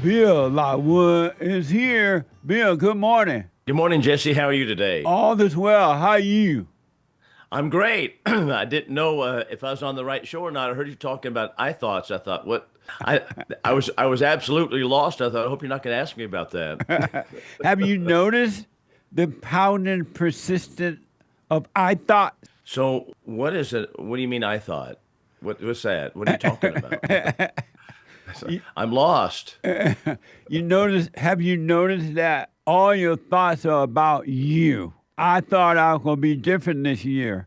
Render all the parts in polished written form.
Bill Lockwood is here. Bill, good morning. Good morning, Jesse. How are you today? All is well. How are you? I'm great. I didn't know if I was on the right show or not. I heard you talking about I thoughts. I thought, what? I I was absolutely lost. I thought, I hope you're not going to ask me about that. Have you noticed the pounding persistent of I thought? So, what is it? What do you mean? I thought. What's that? What are you talking about? You, I'm lost. have you noticed that all your thoughts are about you? I thought I was going to be different this year.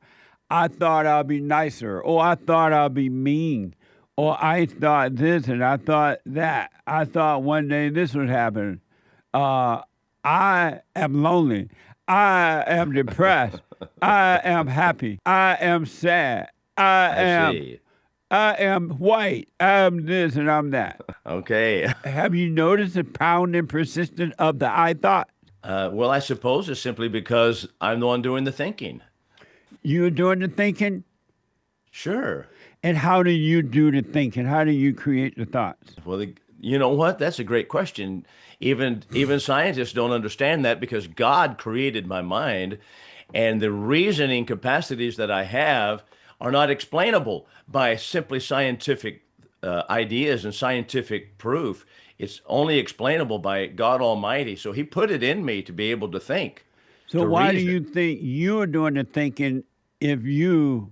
I thought I'll be nicer. Or I thought I'll be mean. Or I thought this and I thought that. I thought one day this would happen. Uh, I am lonely. I am depressed. I am happy. I am sad. I I am see. I am white. I'm this and I'm that. Okay. Have you noticed the pounding persistence of the I thought? Well, I suppose it's simply because I'm the one doing the thinking. You're doing the thinking, Sure. and how do you do the thinking? How do you create the thoughts? Well, you know what? That's a great question. Even scientists don't understand that because God created my mind, and the reasoning capacities that I have are not explainable by simply scientific ideas and scientific proof. It's only explainable by God Almighty. So He put it in me to be able to think, So to why do reason. you think you're doing the thinking if you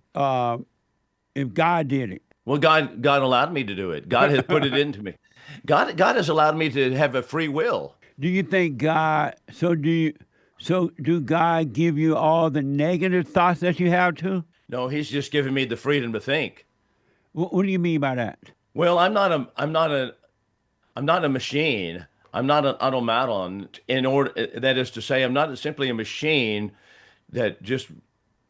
if God did it? Well, God allowed me to do it. God has put it into me. God has allowed me to have a free will. Do you think God? So do God give you all the negative thoughts that you have too? No, He's just given me the freedom to think. What do you mean by that? Well, I'm not a machine. I'm not an automaton. That is to say, I'm not simply a machine that just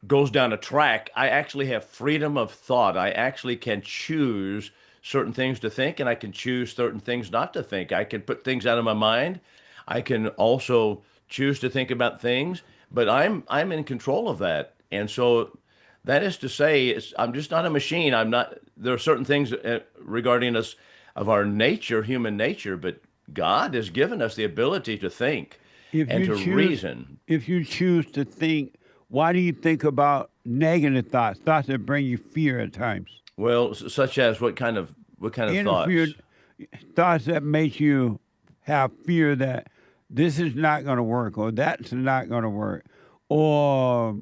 goes down a track. I actually have freedom of thought. I actually can choose certain things to think, and I can choose certain things not to think. I can put things out of my mind. I can also choose to think about things, but I'm in control of that. And so that is to say, I'm just not a machine. I'm not. There are certain things regarding us of our nature, human nature, but God has given us the ability to think If and you to choose, reason. if you choose to think, why do you think about negative thoughts, thoughts that bring you fear at times? Well, such as what kind of thoughts? Interfered thoughts that make you have fear that this is not going to work or that's not going to work, or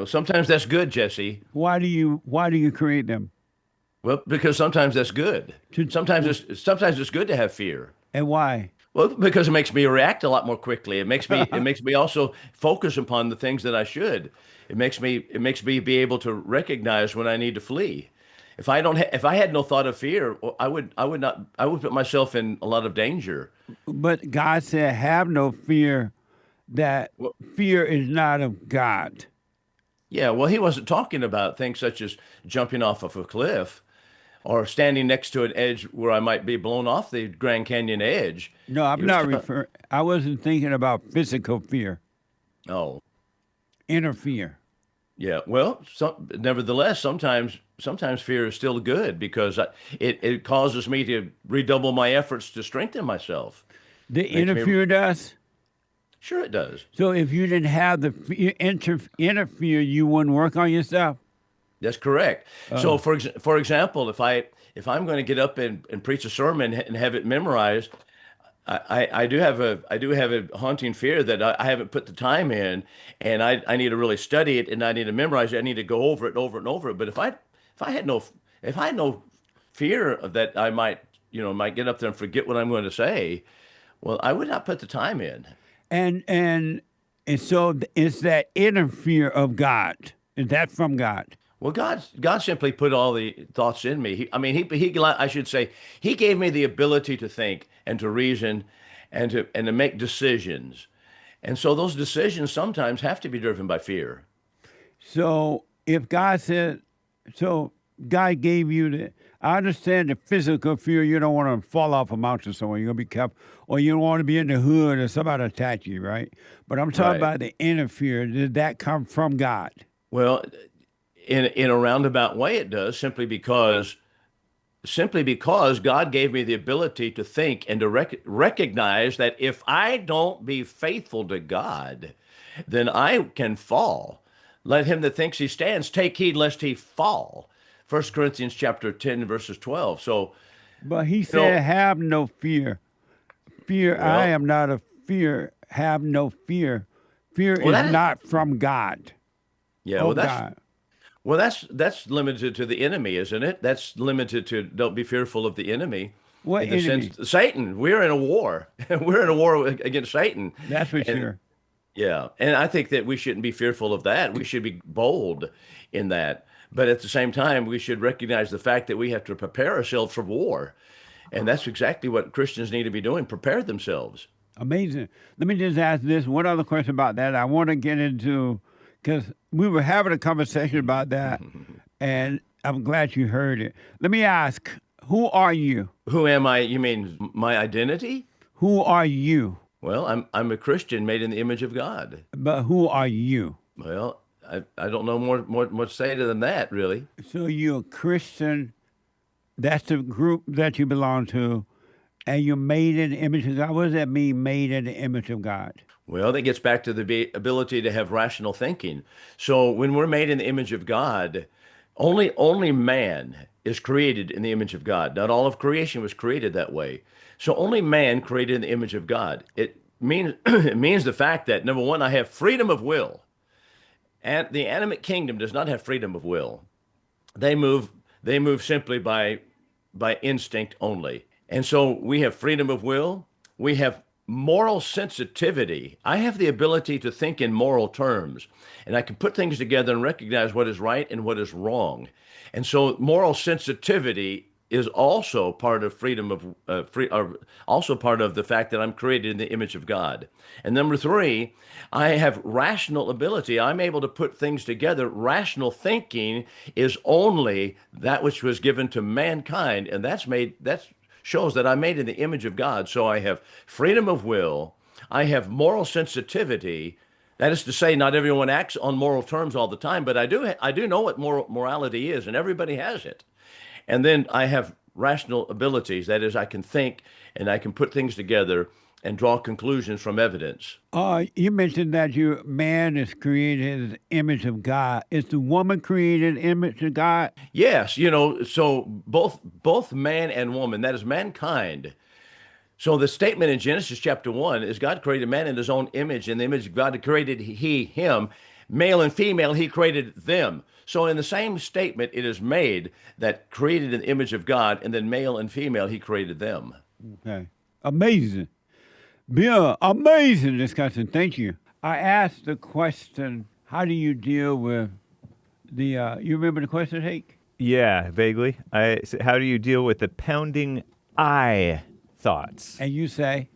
Sometimes that's good, Jesse. why do you create them? Well, because sometimes that's good. To, Sometimes it's good to have fear. and why? Well, because it makes me react a lot more quickly. It makes me also focus upon the things that I should. It makes me be able to recognize when I need to flee. If I had no thought of fear, well, I would put myself in a lot of danger. But God said, "Have no fear." That Well, fear is not of God. yeah, well, he wasn't talking about things such as jumping off of a cliff or standing next to an edge where I might be blown off the Grand Canyon edge. No, He I'm was not talking, referring. I wasn't thinking about physical fear, oh, inner fear. yeah. Well, nevertheless, sometimes fear is still good because it causes me to redouble my efforts to strengthen myself. The Makes inner me fear does. sure it does. So if you didn't have the inner fear, you wouldn't work on yourself. That's correct. So, Uh, for example, if I'm going to get up and preach a sermon and have it memorized, I do have a haunting fear that I haven't put the time in, and I need to really study it, and I need to memorize it. I need to go over it over and over it. But if I had no fear of that I might get up there and forget what I'm going to say, well, I would not put the time in. and so it's that inner fear of God. Is that from God? Well, God simply put all the thoughts in me. I mean, I should say, He gave me the ability to think and to reason and to make decisions. And so those decisions sometimes have to be driven by fear. So if God said, so God gave you the, I understand the physical fear. You don't want to fall off a mountain somewhere. You're gonna be careful, or you don't want to be in the hood or somebody attack you, right? But I'm talking Right. about the inner fear. Did that come from God? Well, in a roundabout way, it does simply because simply because God gave me the ability to think and to recognize that if I don't be faithful to God, then I can fall. Let him that thinks he stands take heed lest he fall. 1 Corinthians chapter 10, verses 12. So, But he you know, said, have no fear. Fear, I well, am not a fear. Have no fear. Fear well, is that is, not from God, yeah, of God. that's limited to the enemy, isn't it? That's limited to don't be fearful of the enemy What in the sense enemy? Satan. We're in a war. We're in a war against Satan. That's for And sure. yeah, and I think that we shouldn't be fearful of that. We should be bold in that. But at the same time, we should recognize the fact that we have to prepare ourselves for war. And that's exactly what Christians need to be doing, prepare themselves. Amazing. Let me just ask this one other question about that. I want to get into, because we were having a conversation about that, and I'm glad you heard it. Let me ask, who are you? Who am I? You mean my identity? Who are you? Well, I'm a Christian made in the image of God. But who are you? Well, I don't know more to say than that, really. So you're a Christian. That's the group that you belong to, and you're made in the image of God. What does that mean, made in the image of God? Well, that gets back to the ability to have rational thinking. So when we're made in the image of God, only man is created in the image of God. Not all of creation was created that way. So only man created in the image of God. It means it means the fact that number one, I have freedom of will. And the animate kingdom does not have freedom of will. They move they move simply by instinct only. And so we have freedom of will, we have moral sensitivity. I have the ability to think in moral terms, and I can put things together and recognize what is right and what is wrong. And so moral sensitivity is also part of freedom of also part of the fact that I'm created in the image of God. And number three, I have rational ability. I'm able to put things together. Rational thinking is only that which was given to mankind, and that shows that I'm made in the image of God. So I have freedom of will. I have moral sensitivity. That is to say, not everyone acts on moral terms all the time, but I do know what morality is, and everybody has it. And then I have rational abilities. That is, I can think and I can put things together and draw conclusions from evidence. You mentioned that you man is created in the image of God. Is the woman created in the image of God? Yes, so both man and woman, that is mankind. So the statement in Genesis chapter 1 is God created man in his own image. In the image of God created he him. Male and female, he created them. So in the same statement, it is made that created in the image of God, and then male and female, he created them. Okay. Amazing. Bill, amazing discussion. Thank you. I asked the question, how do you deal with you remember the question, Hake? Yeah, vaguely. I said, how do you deal with the pounding I thoughts? And you say,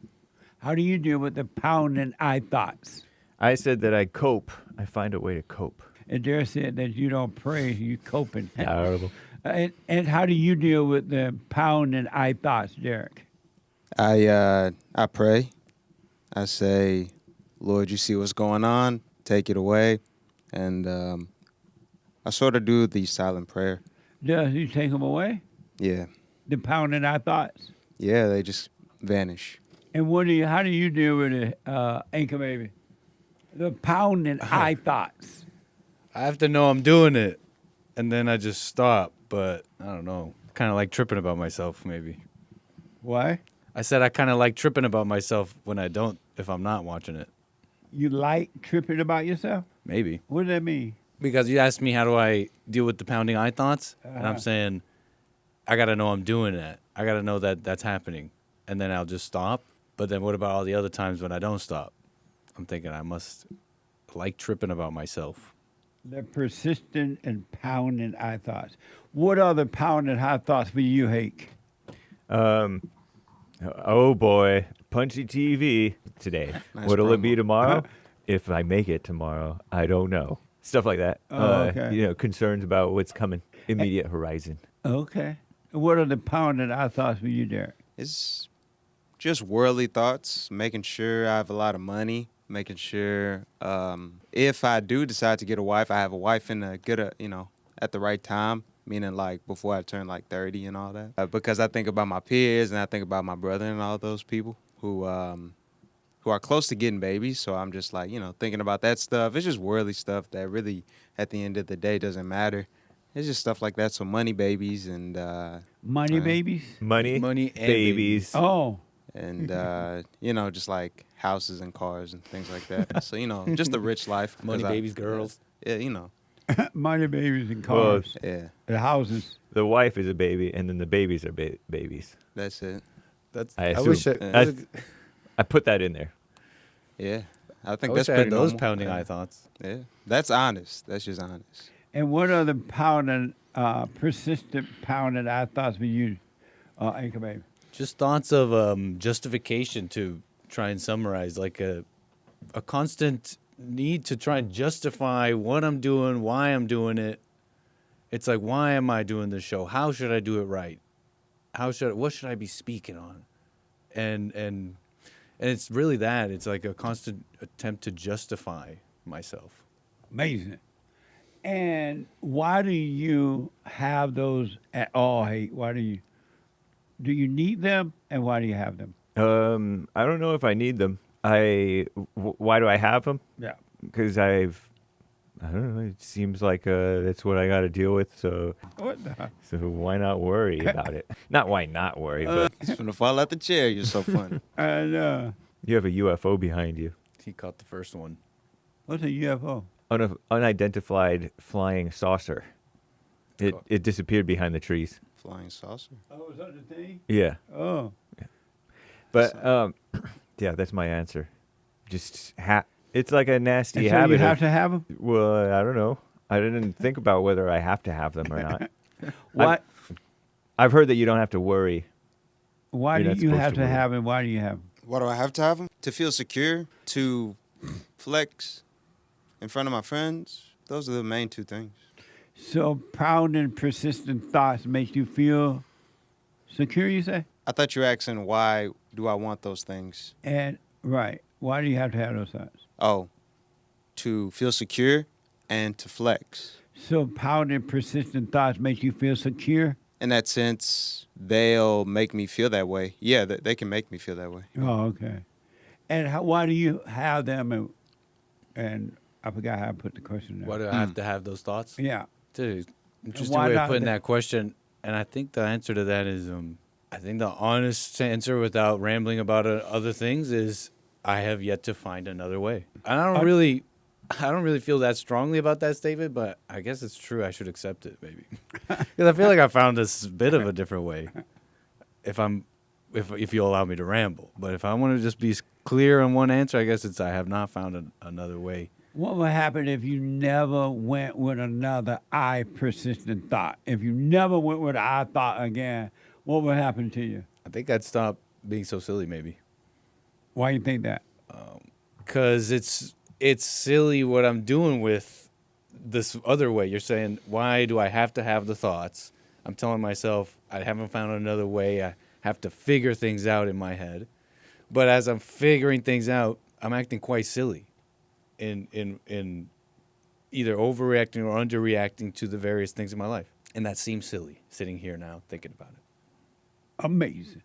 how do you deal with the pounding I thoughts? I said that I cope. I find a way to cope. And Derek said that you don't pray, you coping. Terrible. And how do you deal with the pounding I thoughts, Derek? I pray. I say, Lord, you see what's going on. Take it away. And I sort of do the silent prayer. Does you take them away? Yeah. The pounding I thoughts? Yeah, they just vanish. And how do you deal with it, Anchor Baby? The pounding I thoughts. I have to know I'm doing it, and then I just stop. But I don't know. Kind of like tripping about myself, maybe. Why? I said I kind of like tripping about myself when I don't, if I'm not watching it. You like tripping about yourself? Maybe. What does that mean? Because you asked me how do I deal with the pounding I thoughts, and I'm saying I got to know I'm doing that. I got to know that that's happening, and then I'll just stop. But then what about all the other times when I don't stop? I'm thinking I must like tripping about myself. The persistent and pounding I thoughts. What are the pounding I thoughts for you, Hake? Oh boy, punchy TV today. Nice What'll it promo. be tomorrow? If I make it tomorrow, I don't know. Stuff like that. Okay. Concerns about what's coming, immediate horizon. Okay. And what are the pounding I thoughts for you, Derek? It's just worldly thoughts, making sure I have a lot of money, making sure if I do decide to get a wife, I have a wife in a good, at the right time. meaning like before I turn like 30 and all that. Because I think about my peers and I think about my brother and all those people who are close to getting babies. So I'm just like, thinking about that stuff. It's just worldly stuff that really, at the end of the day, doesn't matter. It's just stuff like that. So money babies and Money babies? Money, Money and babies. Oh. and just like houses and cars and things like that. So just the rich life. 'cause Money, babies, girls. Yeah, Money babies and cars. yeah, And houses. The wife is a baby, and then the babies are babies. that's it. That's. I I wish. assume. I put that in there. Yeah, I I think wish that's I pretty had those normal. pounding Yeah. eye thoughts. Yeah, that's honest. That's just honest. And what are the persistent pounding I thoughts for you, Anchor Baby? Just thoughts of justification to try and summarize, like a constant need to try and justify what I'm doing, why I'm doing it. It's like, why am I doing this show? How should I do it right? What should I be speaking on? And it's really that. It's like a constant attempt to justify myself. Amazing. And why do you have those at all? Hey, do you need them, and why do you have them? I don't know if I need them. Why do I have them? Yeah. Because I don't know. It seems like that's what I got to deal with. So What the? why not worry about it? Not why not worry, but He's gonna fall out the chair. You're so funny. And you have a UFO behind you. He caught the first one. what's a UFO? Unidentified flying saucer. It disappeared behind the trees. Flying saucer. Oh, is that the thing? Yeah, Oh. but yeah, that's my answer. Just it's like a nasty And so habit. you of- have to have them? Well, I don't know. I didn't think about whether I have to have them or not. What? I've heard that you don't have to worry. Why You're do not you supposed have to to worry. have them? Why do you have them? Why do I have to have them? To feel secure, to flex in front of my friends. Those are the main two things. So pounding persistent thoughts makes you feel secure, you say? I thought you were asking why do I want those things? And right. Why do you have to have those thoughts? Oh, to feel secure and to flex. So pounding persistent thoughts makes you feel secure? In that sense, they'll make me feel that way. Yeah, they can make me feel that way. Oh, okay. And why do you have them? And I forgot how I put the question there. Why do I have to have those thoughts? Yeah. Dude, interesting why way not of putting the- that question. And I think the answer to that is, I think the honest answer without rambling about other things is I have yet to find another way. And I don't really feel that strongly about that statement, but I guess it's true. I should accept it, maybe. Because I feel like I found this bit of a different way. If you allow me to ramble. But if I want to just be clear on one answer, I guess it's I have not found another way. What would happen if you never went with another I persistent thought? If you never went with an I thought again, what would happen to you? I think I'd stop being so silly, maybe. Why you think that? Because it's silly what I'm doing with this other way. You're saying, why do I have to have the thoughts? I'm telling myself I haven't found another way. I have to figure things out in my head. But as I'm figuring things out, I'm acting quite silly in either overreacting or underreacting to the various things in my life. And that seems silly, sitting here now thinking about it. Amazing.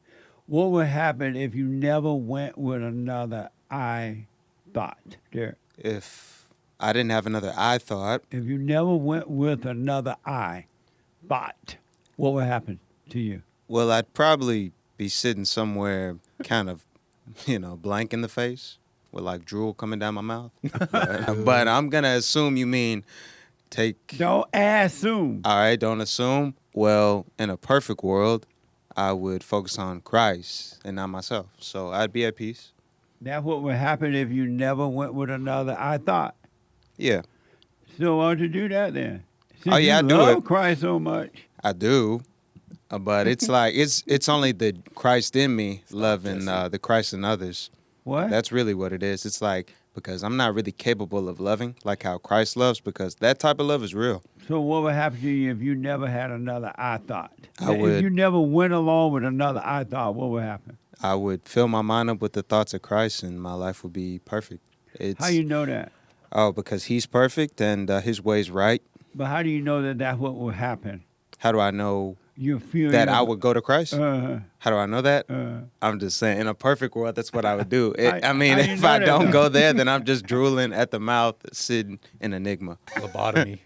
What would happen if you never went with another I thought? There. If I didn't have another I thought, If you never went with another I thought, what would happen to you? well, I'd probably be sitting somewhere kind of, blank in the face with like drool coming down my mouth. But I'm going to assume you mean take. Don't assume. All right, don't assume. Well, in a perfect world, I would focus on Christ and not myself. So I'd be at peace. That's what would happen if you never went with another I thought. Yeah, So why don't you do that then? Since Oh, yeah, you I do love it. Christ so much. I do. But it's like, it's only the Christ in me loving the Christ in others. What? That's really what it is. It's like, because I'm not really capable of loving like how Christ loves, because that type of love is real. So what would happen to you if you never had another I thought? I If would- you never went along with another I thought, what would happen? I would fill my mind up with the thoughts of Christ and my life would be perfect. It's, How you know that? Oh, because he's perfect and his way's right. But how do you know that that's what will happen? How do I know You feel that I would go to Christ? Uh, How do I know that? uh, I'm just saying, in a perfect world, that's what I would do. I mean, how you if know I that, don't though? go there, then I'm just drooling at the mouth, sitting in enigma. Lobotomy.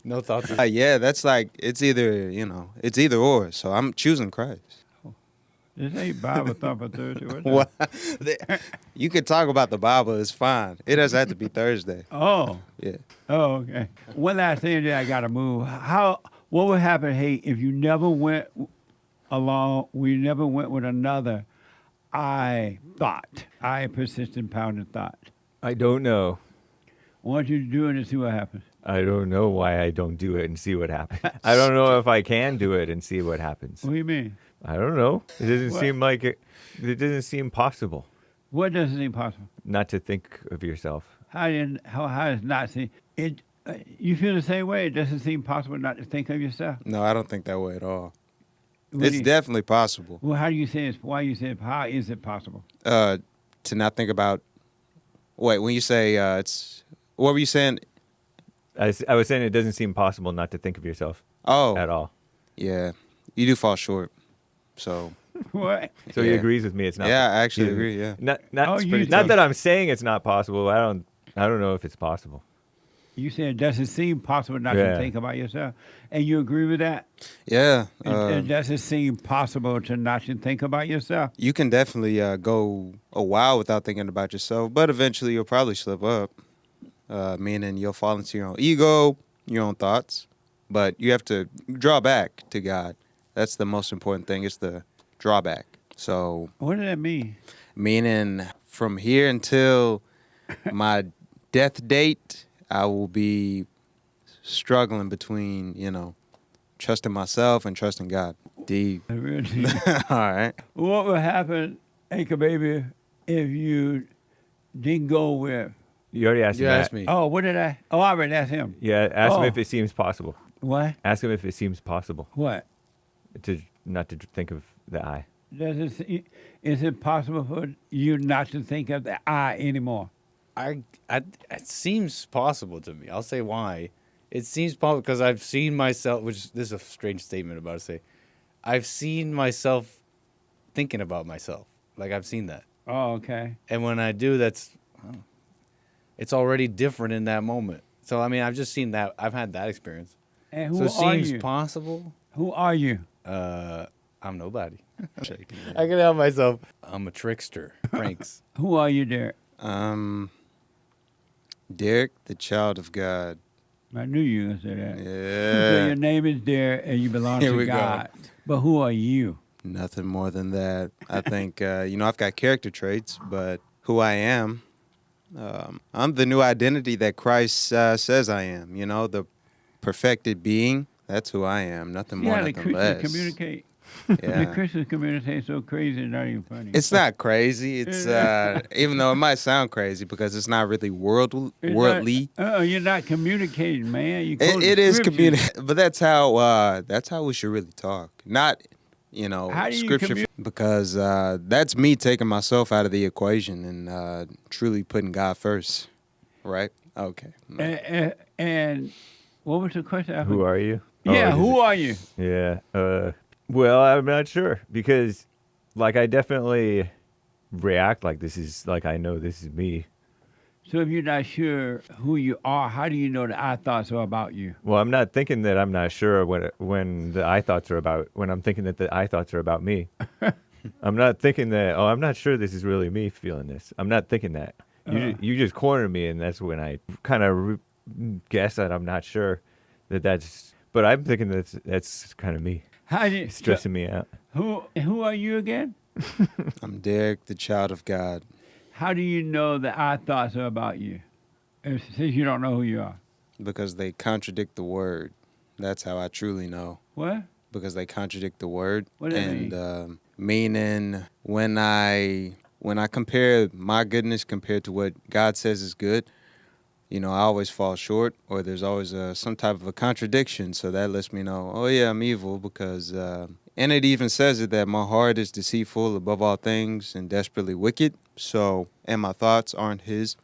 No thoughts. Yeah, that's like, it's either, it's either or. So I'm choosing Christ. this ain't Bible Thumper Thursday. What the- What? You can talk about the Bible. It's fine. It doesn't have to be Thursday. Oh, Yeah. oh, okay. One last thing that I got to move. What would happen, hey, if you never went along, we never went with another I persistent pounding thought? I don't know. I want you to do it and see what happens. I don't know why I don't do it and see what happens. I don't know if I can do it and see what happens. What do you mean? I don't know. It doesn't What? seem like it. It doesn't seem possible What doesn't seem possible? not to think of yourself. How does not seem it? You feel the same way. It doesn't seem possible not to think of yourself. No, I don't think that way at all. What do It's you- definitely possible Well, how do you say it? Why you say it? How is it possible? to not think about. Wait, when you say it's. What were you saying? I was saying it doesn't seem possible not to think of yourself Oh, at all. yeah. You do fall short. So, What? So he Yeah. agrees with me. It's not. yeah, I actually he- agree. Yeah. Not Oh, you not think- that I'm saying it's not possible. I don't know if it's possible. You said it doesn't seem possible not to Yeah. think about yourself, and you agree with that? Yeah. It doesn't seem possible to not to think about yourself. You can definitely go a while without thinking about yourself, but eventually you'll probably slip up, meaning you'll fall into your own ego, your own thoughts, but you have to draw back to God. That's the most important thing. It's the drawback. So, What does that mean? meaning from here until my death date, I will be struggling between, trusting myself and trusting God. Deep. I really do. All right. What would happen, Anchor Baby, if you didn't go with? You already asked You me. asked that. me. Oh, what did I? Oh, I already asked him. Yeah, ask him Oh. if it seems possible. What? Ask him if it seems possible What? to not to think of the I. Is it possible for you not to think of the I anymore? It seems possible to me. I'll say why. It seems possible because I've seen myself, which this is a strange statement about to say. I've seen myself thinking about myself. Like I've seen that. Oh, okay. And when I do, it's already different in that moment. So, I mean, I've just seen that. I've had that experience. And So who it are seems you? possible. Who are you? I'm nobody. I can help myself. I'm a trickster. Pranks. Who are you, Derek? Derek, the child of God. I knew you were going to say that. So Yeah. your name is Derek, and you belong Here to we go. God. But who are you? Nothing more than that. I think, I've got character traits, but who I am, I'm the new identity that Christ says I am. The perfected being, that's who I am. Nothing more, Yeah, the nothing Christians less. communicate. The Yeah. Christians communicate so crazy, it's not even funny. It's not crazy. It's even though it might sound crazy because it's not really worldly. You're not communicating, man. You It is communicating, but that's how we should really talk. Not, How do you scripture, because that's me taking myself out of the equation and truly putting God first, right? Okay. And what was the question? Who are you? Yeah, Oh, who are you? Yeah. Well, I'm not sure because, like, I definitely react like this is like I know this is me. So if you're not sure who you are, how do you know that I thoughts are about you? Well, I'm not thinking that I'm not sure when the I thoughts are about when I'm thinking that the I thoughts are about me. I'm not thinking that. Oh, I'm not sure this is really me feeling this. I'm not thinking that. You just corner me, and that's when I kind of guess that I'm not sure that's. But I'm thinking that's kind of me. How do you, It's stressing me out. Who are you again? I'm Derek, the child of God. How do you know that our thoughts are about you? Since you don't know who you are. Because they contradict the word. That's how I truly know. What? Because they contradict the word. What does that And meaning when I compare my goodness compared to what God says is good, I always fall short, or there's always some type of a contradiction. So that lets me know, oh yeah, I'm evil because, and it even says it that my heart is deceitful above all things and desperately wicked. So, and my thoughts aren't His.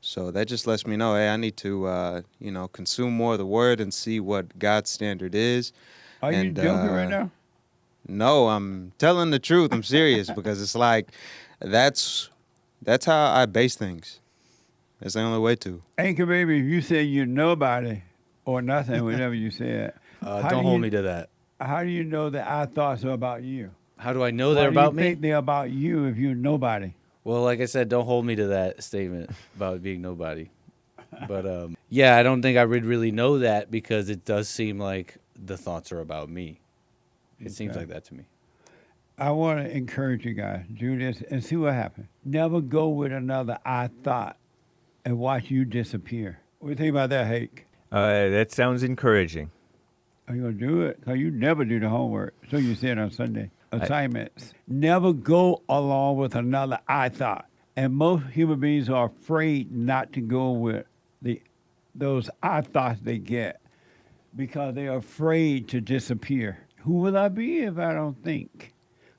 So that just lets me know, hey, I need to, consume more of the word and see what God's standard is. Are you And, joking right now? No, I'm telling the truth. I'm serious because it's like that's how I base things. That's the only way to. Anchor baby, if you say you're nobody or nothing, whatever you said, Don't hold me to that. how do you know that our thoughts are about you? How do I know Why they're do you about me? think they're about you if you're nobody? Well, like I said, don't hold me to that statement about being nobody. But yeah, I don't think I would really know that because it does seem like the thoughts are about me. It seems Okay. like that to me. I want to encourage you guys, do this and see what happens. Never go with another I thought and watch you disappear. What do you think about that, Hake? That sounds encouraging. Are you going to do it? Because you never do the homework. So you said on Sunday. Assignments. Never go along with another I thought. And most human beings are afraid not to go with those I thoughts they get because they're afraid to disappear. Who would I be if I don't think?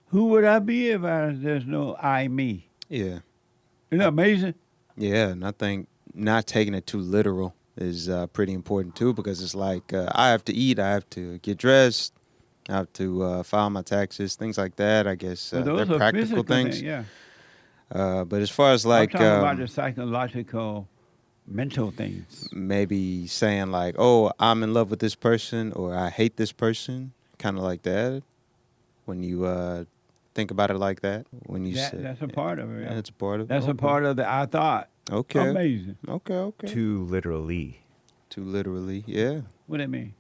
Who would I be if there's no I, me? Yeah. Isn't that amazing? Yeah, and I think not taking it too literal is pretty important too, because it's like I have to eat, I have to get dressed, I have to file my taxes, things like that. I guess Well, they're those are practical physical things. Yeah. But as far as like I'm talking about the psychological, mental things. maybe saying like, oh, I'm in love with this person or I hate this person, kind of like that. When you think about it like that, when you say That's a part of it. yeah, Yeah. that's a part of it. That's a part of the I thought. Okay. Amazing. Okay. Too literally. Too literally, yeah. What do that mean?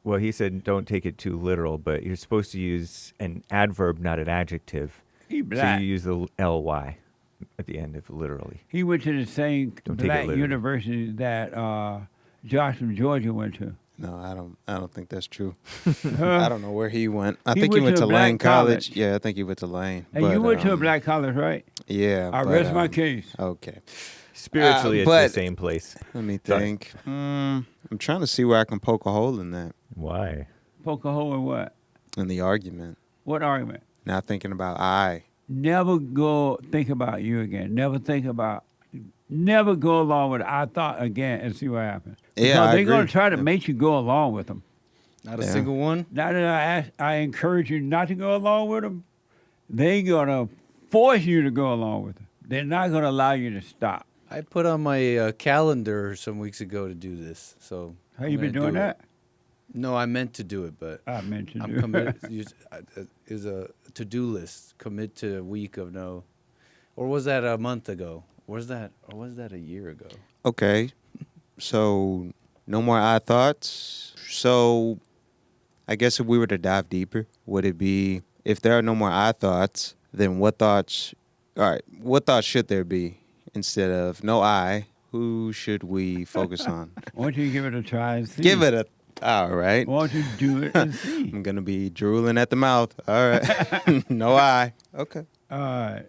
Well, he said don't take it too literal, but you're supposed to use an adverb, not an adjective. He So black. you use the ly at the end of literally. He went to the same Don't take it black literally. university that Josh from Georgia went to. No, I don't think that's true. Huh? I don't know where he went. I He think he went went to to a black Lane College. college. Yeah, I think he went to Lane. And but, you went to a black college, right? Yeah. I but, rest my case. Okay. Spiritually, it's the but- same place. Let me Sorry. think. I'm trying to see where I can poke a hole in that, Why? Poke a hole in what? in the argument. What argument? Not thinking about I. Never go think about you again. Never go along with I thought again and see what happens. Yeah, Because I they're going agree. to try to Yeah. make you go along with them. Not a Yeah. single one. Now that I encourage you not to go along with them, they're going to force you to go along with them. They're not going to allow you to stop. I put on my calendar some weeks ago to do this. So How I'm you been gonna doing do it. that? No, I meant to do it, but I mentioned I'm you. committed. Is a to-do list. Commit to a week of no, or was that a month ago? Was that a year ago? Okay. So no more I thoughts. So I guess if we were to dive deeper, would it be if there are no more I thoughts, then what thoughts should there be instead of no I? Who should we focus on? Why don't you give it a try and see? Give it a all right. Why don't you do it and see? I'm gonna be drooling at the mouth. All right. No I. Okay. All right.